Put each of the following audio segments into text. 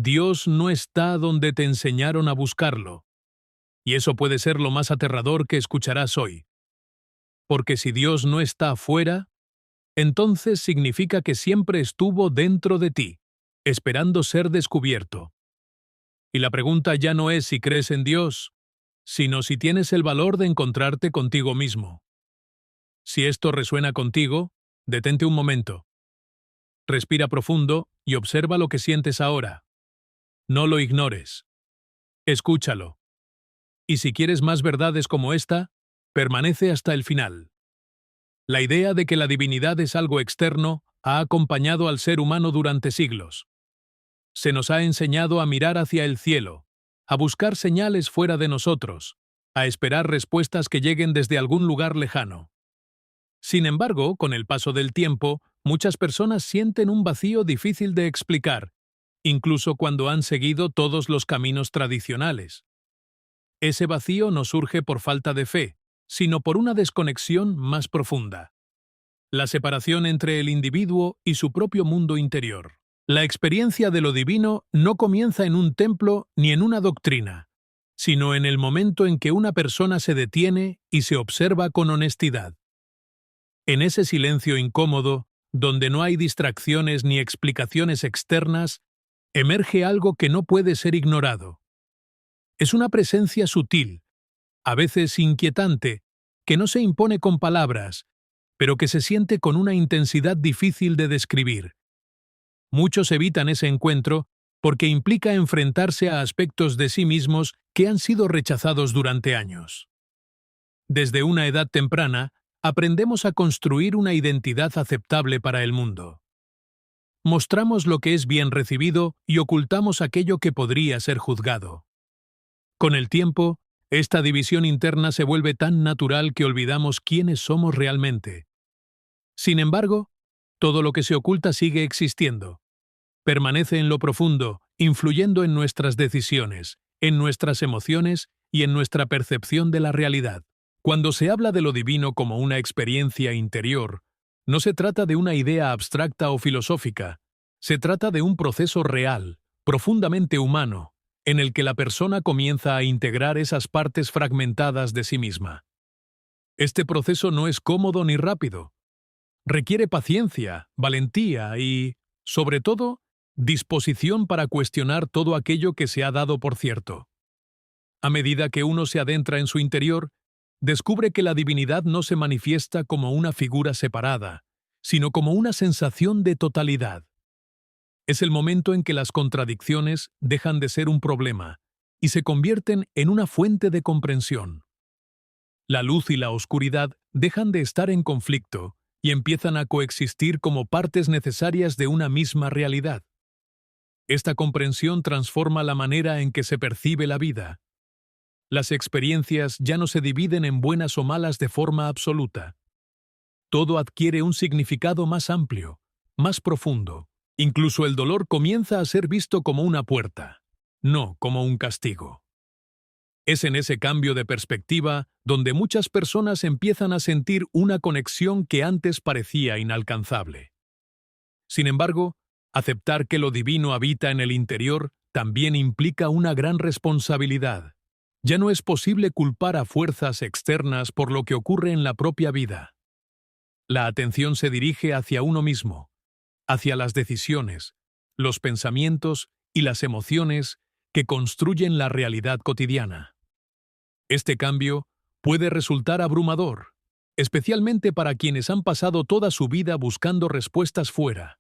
Dios no está donde te enseñaron a buscarlo. Y eso puede ser lo más aterrador que escucharás hoy. Porque si Dios no está afuera, entonces significa que siempre estuvo dentro de ti, esperando ser descubierto. Y la pregunta ya no es si crees en Dios, sino si tienes el valor de encontrarte contigo mismo. Si esto resuena contigo, detente un momento. Respira profundo y observa lo que sientes ahora. No lo ignores. Escúchalo. Y si quieres más verdades como esta, permanece hasta el final. La idea de que la divinidad es algo externo ha acompañado al ser humano durante siglos. Se nos ha enseñado a mirar hacia el cielo, a buscar señales fuera de nosotros, a esperar respuestas que lleguen desde algún lugar lejano. Sin embargo, con el paso del tiempo, muchas personas sienten un vacío difícil de explicar, incluso cuando han seguido todos los caminos tradicionales. Ese vacío no surge por falta de fe, sino por una desconexión más profunda. La separación entre el individuo y su propio mundo interior. La experiencia de lo divino no comienza en un templo ni en una doctrina, sino en el momento en que una persona se detiene y se observa con honestidad. En ese silencio incómodo, donde no hay distracciones ni explicaciones externas, emerge algo que no puede ser ignorado. Es una presencia sutil, a veces inquietante, que no se impone con palabras, pero que se siente con una intensidad difícil de describir. Muchos evitan ese encuentro porque implica enfrentarse a aspectos de sí mismos que han sido rechazados durante años. Desde una edad temprana, aprendemos a construir una identidad aceptable para el mundo. Mostramos lo que es bien recibido y ocultamos aquello que podría ser juzgado. Con el tiempo, esta división interna se vuelve tan natural que olvidamos quiénes somos realmente. Sin embargo, todo lo que se oculta sigue existiendo. Permanece en lo profundo, influyendo en nuestras decisiones, en nuestras emociones y en nuestra percepción de la realidad. Cuando se habla de lo divino como una experiencia interior, no se trata de una idea abstracta o filosófica, se trata de un proceso real, profundamente humano, en el que la persona comienza a integrar esas partes fragmentadas de sí misma. Este proceso no es cómodo ni rápido. Requiere paciencia, valentía y, sobre todo, disposición para cuestionar todo aquello que se ha dado por cierto. A medida que uno se adentra en su interior, descubre que la divinidad no se manifiesta como una figura separada, sino como una sensación de totalidad. Es el momento en que las contradicciones dejan de ser un problema y se convierten en una fuente de comprensión. La luz y la oscuridad dejan de estar en conflicto y empiezan a coexistir como partes necesarias de una misma realidad. Esta comprensión transforma la manera en que se percibe la vida. Las experiencias ya no se dividen en buenas o malas de forma absoluta. Todo adquiere un significado más amplio, más profundo. Incluso el dolor comienza a ser visto como una puerta, no como un castigo. Es en ese cambio de perspectiva donde muchas personas empiezan a sentir una conexión que antes parecía inalcanzable. Sin embargo, aceptar que lo divino habita en el interior también implica una gran responsabilidad. Ya no es posible culpar a fuerzas externas por lo que ocurre en la propia vida. La atención se dirige hacia uno mismo, hacia las decisiones, los pensamientos y las emociones que construyen la realidad cotidiana. Este cambio puede resultar abrumador, especialmente para quienes han pasado toda su vida buscando respuestas fuera.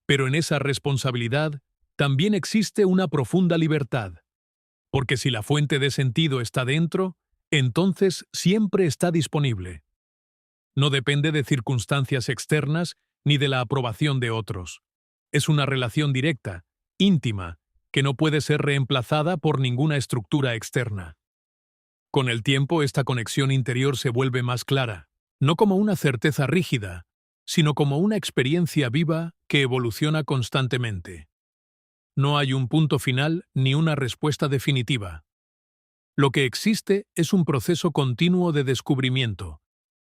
Pero en esa responsabilidad también existe una profunda libertad, porque si la fuente de sentido está dentro, entonces siempre está disponible. No depende de circunstancias externas ni de la aprobación de otros. Es una relación directa, íntima, que no puede ser reemplazada por ninguna estructura externa. Con el tiempo, esta conexión interior se vuelve más clara, no como una certeza rígida, sino como una experiencia viva que evoluciona constantemente. No hay un punto final ni una respuesta definitiva. Lo que existe es un proceso continuo de descubrimiento,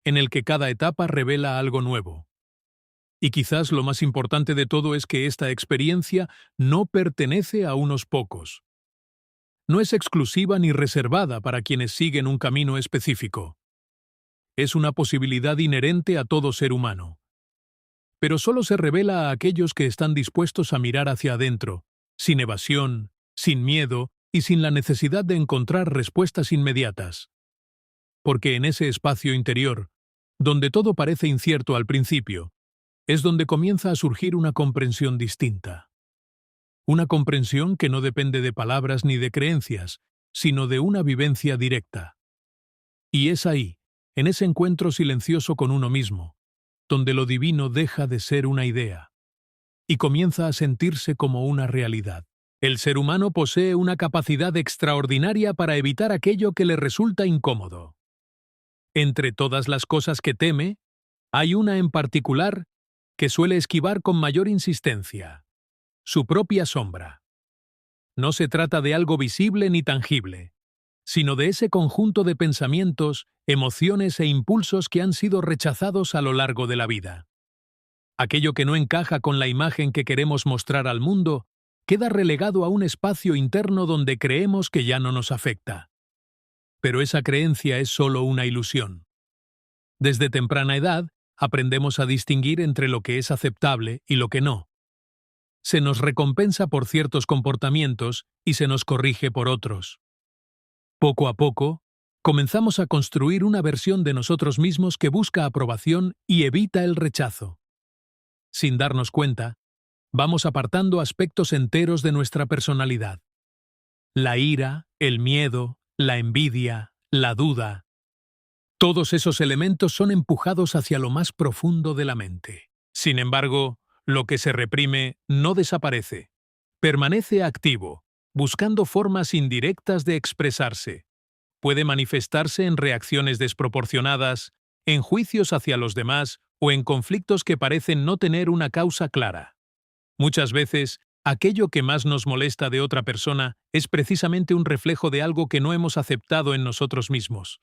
en el que cada etapa revela algo nuevo. Y quizás lo más importante de todo es que esta experiencia no pertenece a unos pocos. No es exclusiva ni reservada para quienes siguen un camino específico. Es una posibilidad inherente a todo ser humano. Pero solo se revela a aquellos que están dispuestos a mirar hacia adentro, sin evasión, sin miedo y sin la necesidad de encontrar respuestas inmediatas. Porque en ese espacio interior, donde todo parece incierto al principio, es donde comienza a surgir una comprensión distinta. Una comprensión que no depende de palabras ni de creencias, sino de una vivencia directa. Y es ahí, en ese encuentro silencioso con uno mismo, donde lo divino deja de ser una idea y comienza a sentirse como una realidad. El ser humano posee una capacidad extraordinaria para evitar aquello que le resulta incómodo. Entre todas las cosas que teme, hay una en particular que suele esquivar con mayor insistencia: su propia sombra. No se trata de algo visible ni tangible, sino de ese conjunto de pensamientos, emociones e impulsos que han sido rechazados a lo largo de la vida. Aquello que no encaja con la imagen que queremos mostrar al mundo queda relegado a un espacio interno donde creemos que ya no nos afecta. Pero esa creencia es solo una ilusión. Desde temprana edad, aprendemos a distinguir entre lo que es aceptable y lo que no. Se nos recompensa por ciertos comportamientos y se nos corrige por otros. Poco a poco, comenzamos a construir una versión de nosotros mismos que busca aprobación y evita el rechazo. Sin darnos cuenta, vamos apartando aspectos enteros de nuestra personalidad. La ira, el miedo, la envidia, la duda. Todos esos elementos son empujados hacia lo más profundo de la mente. Sin embargo, lo que se reprime no desaparece. Permanece activo, buscando formas indirectas de expresarse. Puede manifestarse en reacciones desproporcionadas, en juicios hacia los demás o en conflictos que parecen no tener una causa clara. Muchas veces, aquello que más nos molesta de otra persona es precisamente un reflejo de algo que no hemos aceptado en nosotros mismos.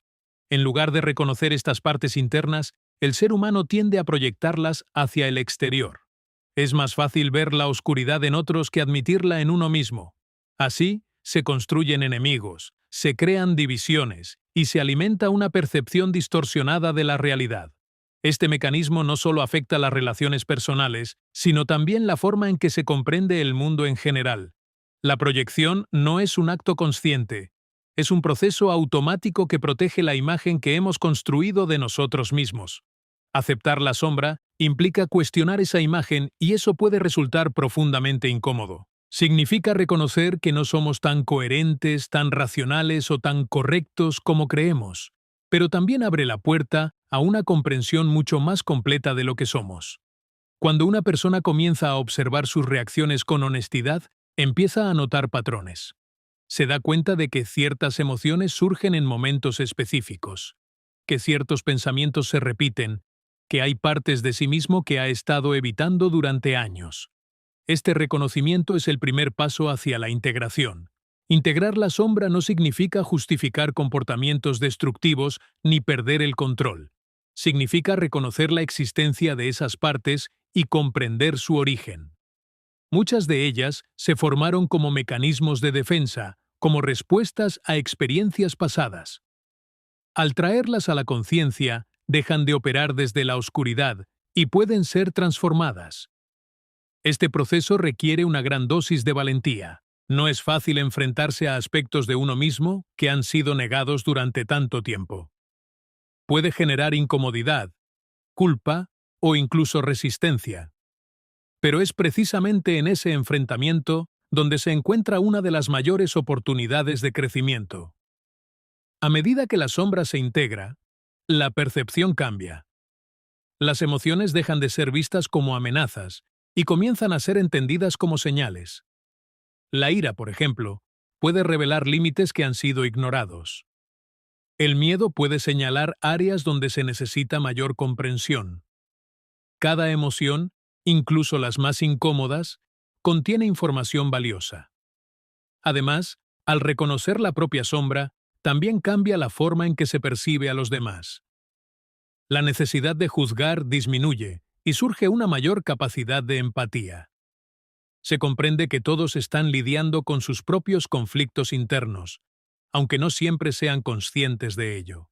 En lugar de reconocer estas partes internas, el ser humano tiende a proyectarlas hacia el exterior. Es más fácil ver la oscuridad en otros que admitirla en uno mismo. Así, se construyen enemigos, se crean divisiones y se alimenta una percepción distorsionada de la realidad. Este mecanismo no solo afecta las relaciones personales, sino también la forma en que se comprende el mundo en general. La proyección no es un acto consciente, es un proceso automático que protege la imagen que hemos construido de nosotros mismos. Aceptar la sombra implica cuestionar esa imagen y eso puede resultar profundamente incómodo. Significa reconocer que no somos tan coherentes, tan racionales o tan correctos como creemos, pero también abre la puerta a una comprensión mucho más completa de lo que somos. Cuando una persona comienza a observar sus reacciones con honestidad, empieza a notar patrones. Se da cuenta de que ciertas emociones surgen en momentos específicos, que ciertos pensamientos se repiten, que hay partes de sí mismo que ha estado evitando durante años. Este reconocimiento es el primer paso hacia la integración. Integrar la sombra no significa justificar comportamientos destructivos ni perder el control. Significa reconocer la existencia de esas partes y comprender su origen. Muchas de ellas se formaron como mecanismos de defensa, como respuestas a experiencias pasadas. Al traerlas a la conciencia, dejan de operar desde la oscuridad y pueden ser transformadas. Este proceso requiere una gran dosis de valentía. No es fácil enfrentarse a aspectos de uno mismo que han sido negados durante tanto tiempo. Puede generar incomodidad, culpa o incluso resistencia. Pero es precisamente en ese enfrentamiento donde se encuentra una de las mayores oportunidades de crecimiento. A medida que la sombra se integra, la percepción cambia. Las emociones dejan de ser vistas como amenazas y comienzan a ser entendidas como señales. La ira, por ejemplo, puede revelar límites que han sido ignorados. El miedo puede señalar áreas donde se necesita mayor comprensión. Cada emoción, incluso las más incómodas, contiene información valiosa. Además, al reconocer la propia sombra, también cambia la forma en que se percibe a los demás. La necesidad de juzgar disminuye y surge una mayor capacidad de empatía. Se comprende que todos están lidiando con sus propios conflictos internos, aunque no siempre sean conscientes de ello.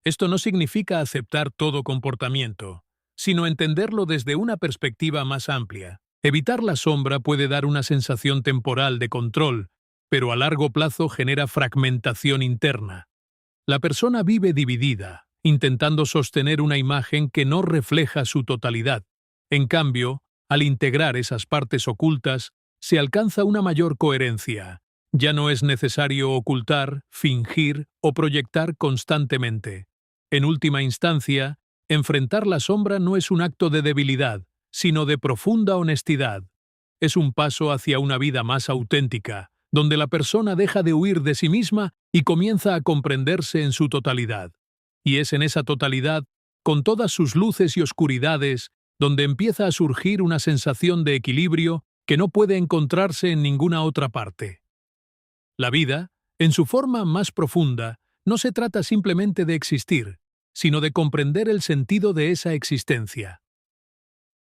Esto no significa aceptar todo comportamiento, sino entenderlo desde una perspectiva más amplia. Evitar la sombra puede dar una sensación temporal de control, pero a largo plazo genera fragmentación interna. La persona vive dividida, intentando sostener una imagen que no refleja su totalidad. En cambio, al integrar esas partes ocultas, se alcanza una mayor coherencia. Ya no es necesario ocultar, fingir o proyectar constantemente. En última instancia, enfrentar la sombra no es un acto de debilidad, sino de profunda honestidad. Es un paso hacia una vida más auténtica, donde la persona deja de huir de sí misma y comienza a comprenderse en su totalidad. Y es en esa totalidad, con todas sus luces y oscuridades, donde empieza a surgir una sensación de equilibrio que no puede encontrarse en ninguna otra parte. La vida, en su forma más profunda, no se trata simplemente de existir, sino de comprender el sentido de esa existencia.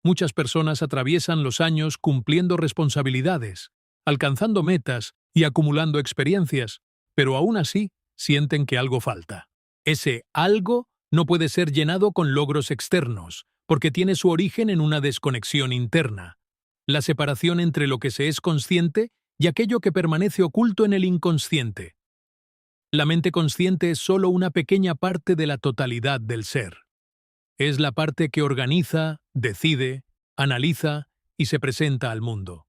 Muchas personas atraviesan los años cumpliendo responsabilidades, alcanzando metas y acumulando experiencias, pero aún así sienten que algo falta. Ese algo no puede ser llenado con logros externos, porque tiene su origen en una desconexión interna, la separación entre lo que se es consciente y aquello que permanece oculto en el inconsciente. La mente consciente es solo una pequeña parte de la totalidad del ser. Es la parte que organiza, decide, analiza y se presenta al mundo.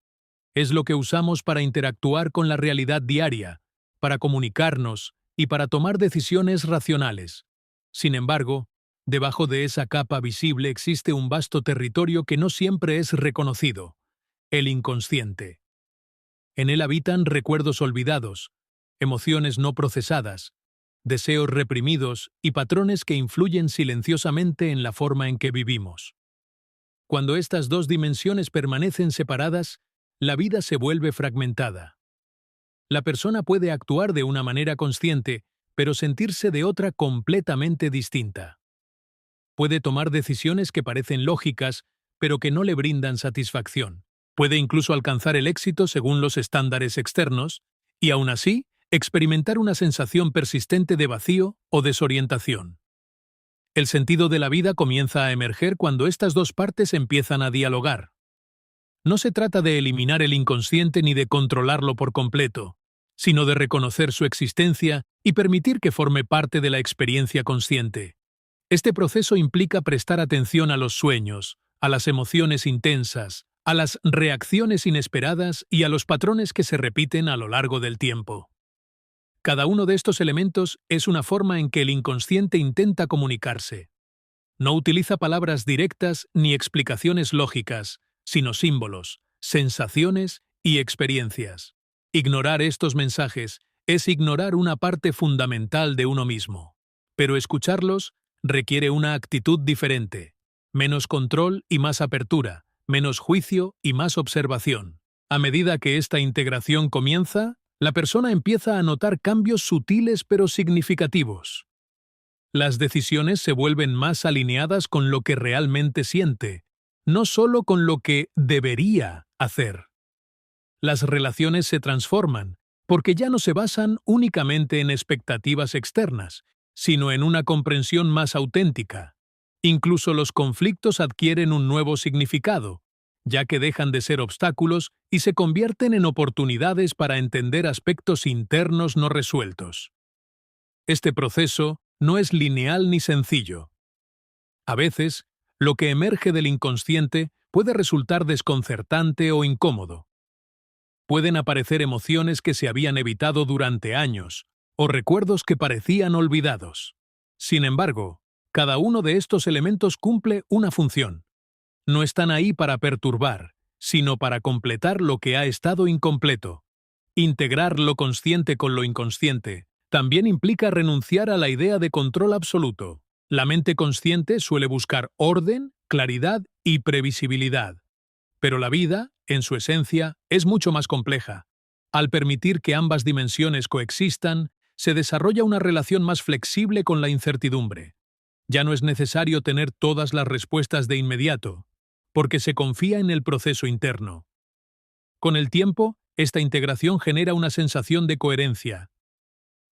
Es lo que usamos para interactuar con la realidad diaria, para comunicarnos y para tomar decisiones racionales. Sin embargo, debajo de esa capa visible existe un vasto territorio que no siempre es reconocido: el inconsciente. En él habitan recuerdos olvidados, emociones no procesadas, deseos reprimidos y patrones que influyen silenciosamente en la forma en que vivimos. Cuando estas dos dimensiones permanecen separadas, la vida se vuelve fragmentada. La persona puede actuar de una manera consciente, pero sentirse de otra completamente distinta. Puede tomar decisiones que parecen lógicas, pero que no le brindan satisfacción. Puede incluso alcanzar el éxito según los estándares externos, y aún así, experimentar una sensación persistente de vacío o desorientación. El sentido de la vida comienza a emerger cuando estas dos partes empiezan a dialogar. No se trata de eliminar el inconsciente ni de controlarlo por completo, sino de reconocer su existencia y permitir que forme parte de la experiencia consciente. Este proceso implica prestar atención a los sueños, a las emociones intensas, a las reacciones inesperadas y a los patrones que se repiten a lo largo del tiempo. Cada uno de estos elementos es una forma en que el inconsciente intenta comunicarse. No utiliza palabras directas ni explicaciones lógicas, sino símbolos, sensaciones y experiencias. Ignorar estos mensajes es ignorar una parte fundamental de uno mismo. Pero escucharlos requiere una actitud diferente: menos control y más apertura, menos juicio y más observación. A medida que esta integración comienza, la persona empieza a notar cambios sutiles pero significativos. Las decisiones se vuelven más alineadas con lo que realmente siente, no solo con lo que debería hacer. Las relaciones se transforman, porque ya no se basan únicamente en expectativas externas, sino en una comprensión más auténtica. Incluso los conflictos adquieren un nuevo significado, ya que dejan de ser obstáculos y se convierten en oportunidades para entender aspectos internos no resueltos. Este proceso no es lineal ni sencillo. A veces, lo que emerge del inconsciente puede resultar desconcertante o incómodo. Pueden aparecer emociones que se habían evitado durante años, o recuerdos que parecían olvidados. Sin embargo, cada uno de estos elementos cumple una función. No están ahí para perturbar, sino para completar lo que ha estado incompleto. Integrar lo consciente con lo inconsciente también implica renunciar a la idea de control absoluto. La mente consciente suele buscar orden, claridad y previsibilidad. Pero la vida, en su esencia, es mucho más compleja. Al permitir que ambas dimensiones coexistan, se desarrolla una relación más flexible con la incertidumbre. Ya no es necesario tener todas las respuestas de inmediato, porque se confía en el proceso interno. Con el tiempo, esta integración genera una sensación de coherencia.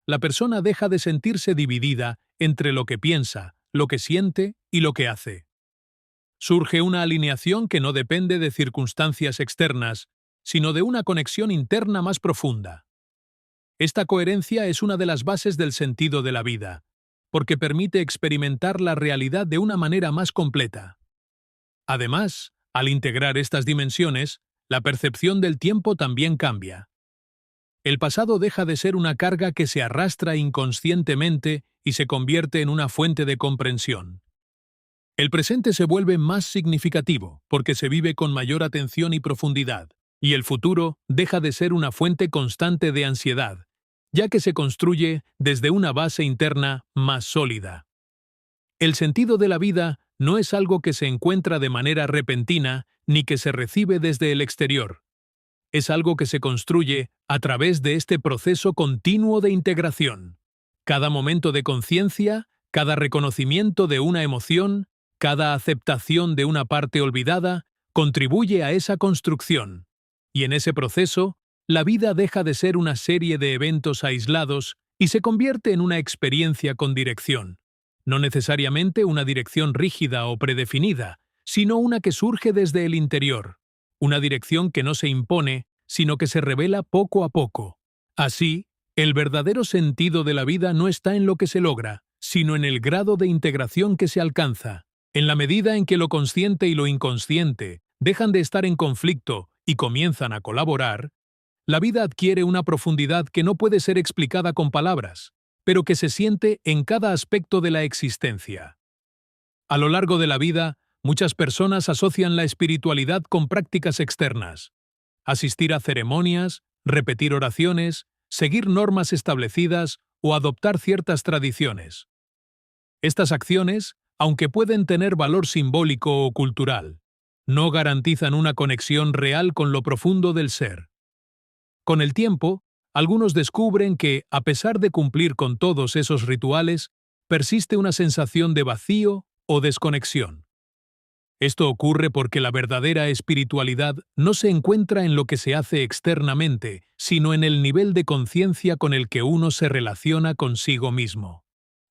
La persona deja de sentirse dividida entre lo que piensa, lo que siente y lo que hace. Surge una alineación que no depende de circunstancias externas, sino de una conexión interna más profunda. Esta coherencia es una de las bases del sentido de la vida, porque permite experimentar la realidad de una manera más completa. Además, al integrar estas dimensiones, la percepción del tiempo también cambia. El pasado deja de ser una carga que se arrastra inconscientemente y se convierte en una fuente de comprensión. El presente se vuelve más significativo porque se vive con mayor atención y profundidad, y el futuro deja de ser una fuente constante de ansiedad, ya que se construye desde una base interna más sólida. El sentido de la vida no es algo que se encuentra de manera repentina ni que se recibe desde el exterior. Es algo que se construye a través de este proceso continuo de integración. Cada momento de conciencia, cada reconocimiento de una emoción, cada aceptación de una parte olvidada, contribuye a esa construcción. Y en ese proceso, la vida deja de ser una serie de eventos aislados y se convierte en una experiencia con dirección. No necesariamente una dirección rígida o predefinida, sino una que surge desde el interior. Una dirección que no se impone, sino que se revela poco a poco. Así, el verdadero sentido de la vida no está en lo que se logra, sino en el grado de integración que se alcanza. En la medida en que lo consciente y lo inconsciente dejan de estar en conflicto y comienzan a colaborar, la vida adquiere una profundidad que no puede ser explicada con palabras, pero que se siente en cada aspecto de la existencia. A lo largo de la vida, muchas personas asocian la espiritualidad con prácticas externas. Asistir a ceremonias, repetir oraciones, seguir normas establecidas o adoptar ciertas tradiciones. Estas acciones, aunque pueden tener valor simbólico o cultural, no garantizan una conexión real con lo profundo del ser. Con el tiempo, algunos descubren que, a pesar de cumplir con todos esos rituales, persiste una sensación de vacío o desconexión. Esto ocurre porque la verdadera espiritualidad no se encuentra en lo que se hace externamente, sino en el nivel de conciencia con el que uno se relaciona consigo mismo.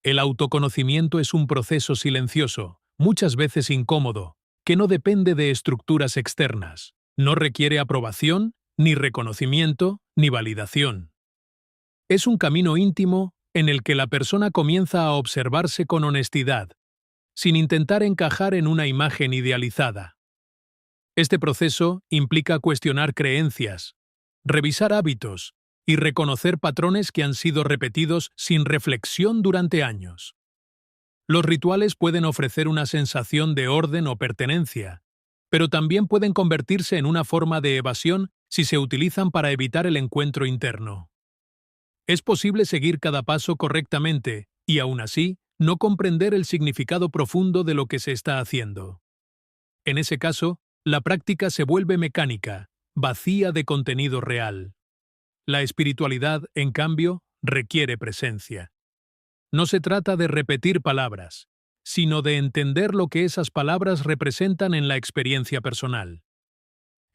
El autoconocimiento es un proceso silencioso, muchas veces incómodo, que no depende de estructuras externas. No requiere aprobación, ni reconocimiento, ni validación. Es un camino íntimo en el que la persona comienza a observarse con honestidad, sin intentar encajar en una imagen idealizada. Este proceso implica cuestionar creencias, revisar hábitos y reconocer patrones que han sido repetidos sin reflexión durante años. Los rituales pueden ofrecer una sensación de orden o pertenencia, pero también pueden convertirse en una forma de evasión si se utilizan para evitar el encuentro interno. Es posible seguir cada paso correctamente y, aún así, no comprender el significado profundo de lo que se está haciendo. En ese caso, la práctica se vuelve mecánica, vacía de contenido real. La espiritualidad, en cambio, requiere presencia. No se trata de repetir palabras, sino de entender lo que esas palabras representan en la experiencia personal.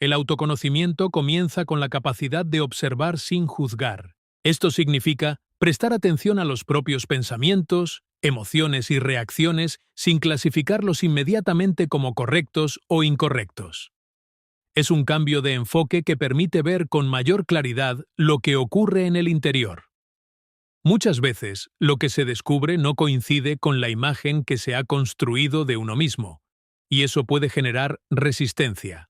El autoconocimiento comienza con la capacidad de observar sin juzgar. Esto significa prestar atención a los propios pensamientos, emociones y reacciones sin clasificarlos inmediatamente como correctos o incorrectos. Es un cambio de enfoque que permite ver con mayor claridad lo que ocurre en el interior. Muchas veces, lo que se descubre no coincide con la imagen que se ha construido de uno mismo, y eso puede generar resistencia.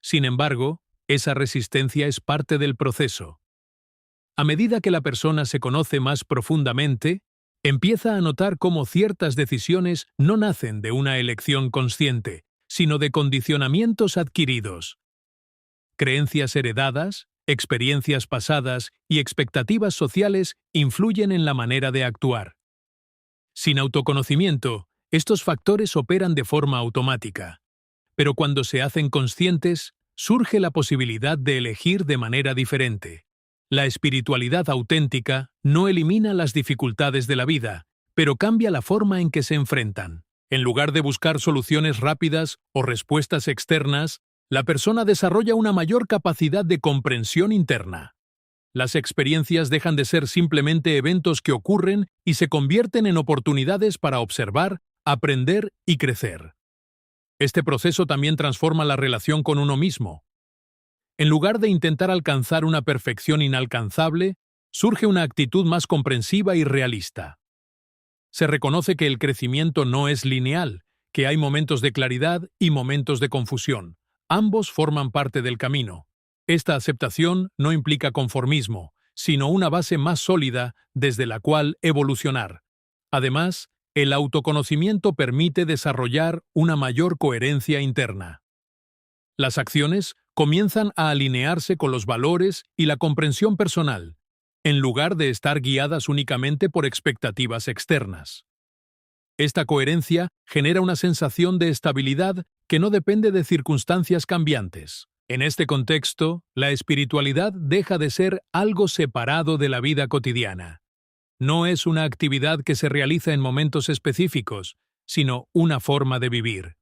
Sin embargo, esa resistencia es parte del proceso. A medida que la persona se conoce más profundamente, empieza a notar cómo ciertas decisiones no nacen de una elección consciente, sino de condicionamientos adquiridos. Creencias heredadas, experiencias pasadas y expectativas sociales influyen en la manera de actuar. Sin autoconocimiento, estos factores operan de forma automática. Pero cuando se hacen conscientes, surge la posibilidad de elegir de manera diferente. La espiritualidad auténtica no elimina las dificultades de la vida, pero cambia la forma en que se enfrentan. En lugar de buscar soluciones rápidas o respuestas externas, la persona desarrolla una mayor capacidad de comprensión interna. Las experiencias dejan de ser simplemente eventos que ocurren y se convierten en oportunidades para observar, aprender y crecer. Este proceso también transforma la relación con uno mismo. En lugar de intentar alcanzar una perfección inalcanzable, surge una actitud más comprensiva y realista. Se reconoce que el crecimiento no es lineal, que hay momentos de claridad y momentos de confusión. Ambos forman parte del camino. Esta aceptación no implica conformismo, sino una base más sólida desde la cual evolucionar. Además, el autoconocimiento permite desarrollar una mayor coherencia interna. Las acciones comienzan a alinearse con los valores y la comprensión personal, en lugar de estar guiadas únicamente por expectativas externas. Esta coherencia genera una sensación de estabilidad que no depende de circunstancias cambiantes. En este contexto, la espiritualidad deja de ser algo separado de la vida cotidiana. No es una actividad que se realiza en momentos específicos, sino una forma de vivir.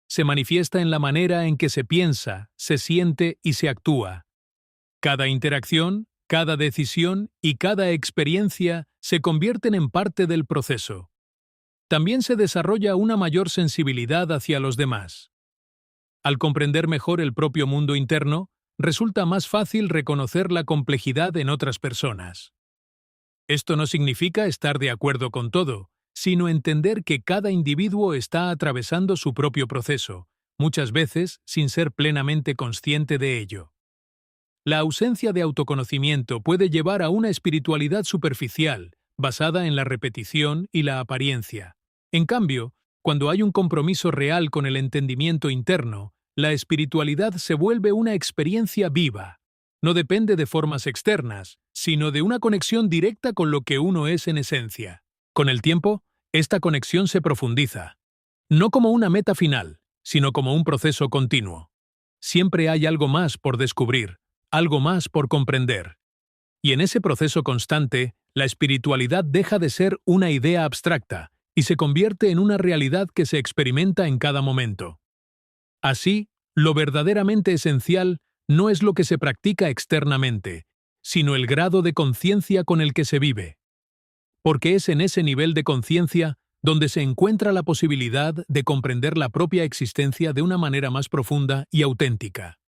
Se manifiesta en la manera en que se piensa, se siente y se actúa. Cada interacción, cada decisión y cada experiencia se convierten en parte del proceso. También se desarrolla una mayor sensibilidad hacia los demás. Al comprender mejor el propio mundo interno, resulta más fácil reconocer la complejidad en otras personas. Esto no significa estar de acuerdo con todo, sino entender que cada individuo está atravesando su propio proceso, muchas veces sin ser plenamente consciente de ello. La ausencia de autoconocimiento puede llevar a una espiritualidad superficial, basada en la repetición y la apariencia. En cambio, cuando hay un compromiso real con el entendimiento interno, la espiritualidad se vuelve una experiencia viva. No depende de formas externas, sino de una conexión directa con lo que uno es en esencia. Con el tiempo, esta conexión se profundiza. No como una meta final, sino como un proceso continuo. Siempre hay algo más por descubrir, algo más por comprender. Y en ese proceso constante, la espiritualidad deja de ser una idea abstracta y se convierte en una realidad que se experimenta en cada momento. Así, lo verdaderamente esencial no es lo que se practica externamente, sino el grado de conciencia con el que se vive. Porque es en ese nivel de conciencia donde se encuentra la posibilidad de comprender la propia existencia de una manera más profunda y auténtica.